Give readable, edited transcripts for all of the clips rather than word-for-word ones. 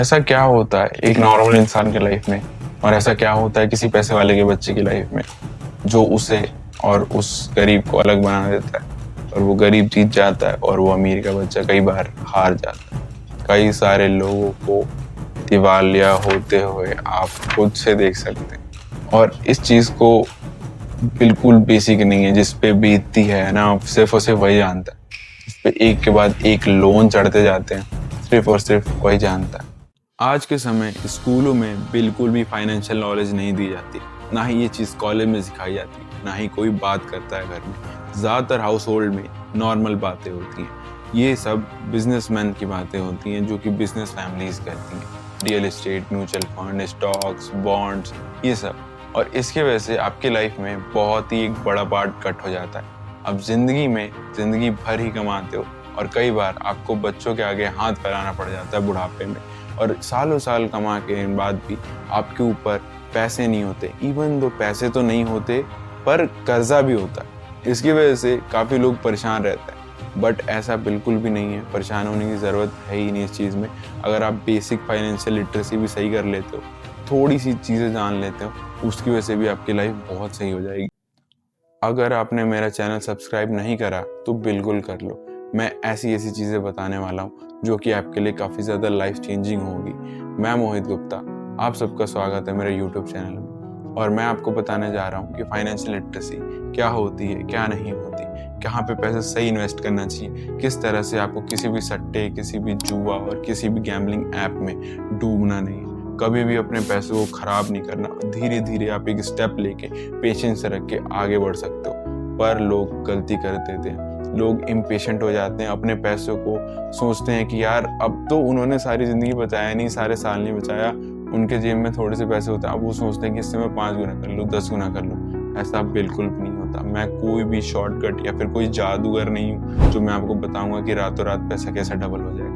ऐसा क्या होता है एक नॉर्मल इंसान के लाइफ में और ऐसा क्या होता है किसी पैसे वाले के बच्चे की लाइफ में जो उसे और उस गरीब को अलग बना देता है और वो गरीब जीत जाता है और वो अमीर का बच्चा कई बार हार जाता है। कई सारे लोगों को दिवालिया होते हुए आप खुद से देख सकते हैं और इस चीज़ को बिल्कुल बेसिक नहीं है जिस पे बीतती है ना सिर्फ और सिर्फ वही जानता है। इस पे एक के बाद एक लोन चढ़ते जाते हैं, सिर्फ और सिर्फ वही जानता है। आज के समय स्कूलों में बिल्कुल भी फाइनेंशियल नॉलेज नहीं दी जाती, ना ही ये चीज़ कॉलेज में सिखाई जाती, ना ही कोई बात करता है घर में। ज़्यादातर हाउस होल्ड में नॉर्मल बातें होती हैं। ये सब बिजनेसमैन की बातें होती हैं जो कि बिजनेस फैमिलीज करती हैं। Real estate, mutual fund, stocks, bonds, ये सब। और इसकी वजह से आपकी लाइफ में बहुत ही एक बड़ा पार्ट कट हो जाता है। अब जिंदगी भर ही कमाते हो और कई बार आपको बच्चों के आगे हाथ फैलाना पड़ जाता है बुढ़ापे में। और सालों साल कमा के बाद भी आपके ऊपर पैसे नहीं होते। इवन दो पैसे तो नहीं होते पर कर्जा भी होता है। इसकी वजह से काफ़ी लोग परेशान रहते हैं। बट ऐसा बिल्कुल भी नहीं है, परेशान होने की ज़रूरत है ही नहीं इस चीज़ में। अगर आप बेसिक फाइनेंशियल लिटरेसी भी सही कर लेते हो, थोड़ी सी चीज़ें जान लेते हो, उसकी वजह से भी आपकी लाइफ बहुत सही हो जाएगी। अगर आपने मेरा चैनल सब्सक्राइब नहीं करा तो बिल्कुल कर लो। मैं ऐसी ऐसी चीज़ें बताने वाला हूँ जो कि आपके लिए काफ़ी ज़्यादा लाइफ चेंजिंग होगी। मैं मोहित गुप्ता, आप सबका स्वागत है मेरे यूट्यूब चैनल में। और मैं आपको बताने जा रहा हूँ कि फाइनेंशियल लिटरेसी क्या होती है, क्या नहीं होती, कहाँ पे पैसे सही इन्वेस्ट करना चाहिए, किस तरह से आपको किसी भी सट्टे, किसी भी जुआ और किसी भी गैम्बलिंग ऐप में डूबना नहीं है। कभी भी अपने पैसों को खराब नहीं करना। धीरे धीरे आप एक स्टेप लेके पेशेंस रख के आगे बढ़ सकते हो। पर लोग गलती कर देते हैं, लोग इम्पेशेंट हो जाते हैं। अपने पैसों को सोचते हैं कि यार अब तो उन्होंने सारी ज़िंदगी बचाया नहीं, सारे साल नहीं बचाया, उनके जेब में थोड़े से पैसे होते हैं, अब वो सोचते हैं कि इससे मैं 5 गुना कर लूँ, 10 गुना कर लूँ। ऐसा बिल्कुल भी नहीं होता। मैं कोई भी शॉर्टकट या फिर कोई जादूगर नहीं हूँ जो मैं आपको बताऊंगा कि रातों रात पैसा कैसे डबल हो जाएगा।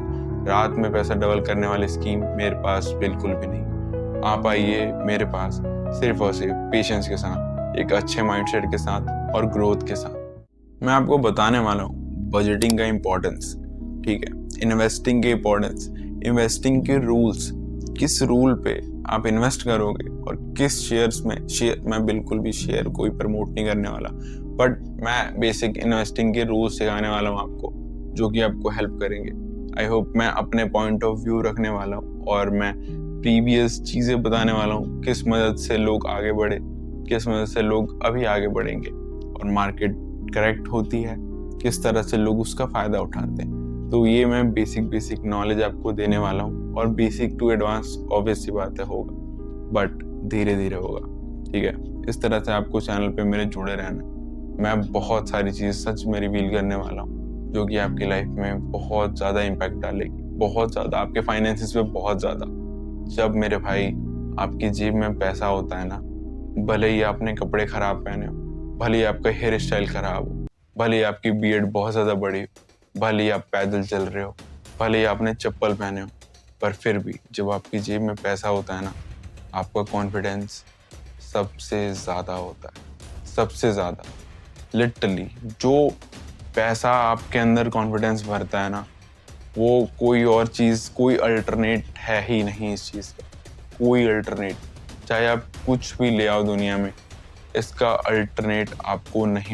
रात में पैसा डबल करने वाली स्कीम मेरे पास बिल्कुल भी नहीं। आप आइए मेरे पास सिर्फ और सिर्फ पेशेंस के साथ, एक अच्छे माइंडसेट के साथ और ग्रोथ के साथ। मैं आपको बताने वाला हूँ बजटिंग का इम्पोर्टेंस, ठीक है, इन्वेस्टिंग के इम्पोर्टेंस, इन्वेस्टिंग के रूल्स, किस रूल पे आप इन्वेस्ट करोगे और किस शेयर्स में। शेयर मैं बिल्कुल भी शेयर कोई प्रमोट नहीं करने वाला, बट मैं बेसिक इन्वेस्टिंग के रूल्स सिखाने वाला हूँ आपको जो कि आपको हेल्प करेंगे। आई होप मैं अपने पॉइंट ऑफ व्यू रखने वाला हूँ और मैं प्रीवियस चीज़ें बताने वाला हूँ किस मदद से लोग आगे बढ़े, किस मदद से लोग अभी आगे बढ़ेंगे और मार्केट करेक्ट होती है, किस तरह से लोग उसका फ़ायदा उठाते हैं। तो ये मैं बेसिक नॉलेज आपको देने वाला हूँ और बेसिक टू एडवांस ऑब्वियस सी बात है होगा, बट धीरे धीरे होगा, ठीक है। इस तरह से आपको चैनल पे मेरे जुड़े रहना। मैं बहुत सारी चीज़ सच में रिवील करने वाला हूँ जो कि आपकी लाइफ में बहुत ज़्यादा इम्पैक्ट डालेगी, बहुत ज़्यादा, आपके फाइनेंसिस पे बहुत ज़्यादा। जब मेरे भाई आपकी जेब में पैसा होता है ना, भले ही आपने कपड़े खराब पहने हो, भले ही आपका हेयर स्टाइल खराब हो, भले ही आपकी बियर्ड बहुत ज़्यादा बड़ी हो, भले ही आप पैदल चल रहे हो, भले ही आपने चप्पल पहने हो, पर फिर भी जब आपकी जेब में पैसा होता है ना, आपका कॉन्फिडेंस सबसे ज़्यादा होता है, सबसे ज़्यादा। लिटरली जो पैसा आपके अंदर कॉन्फिडेंस भरता है ना, वो कोई और चीज़, कोई अल्टरनेट है ही नहीं इस चीज़ का, कोई अल्टरनेट। चाहे आप कुछ भी ले आओ दुनिया में, इसका अल्टरनेट आपको नहीं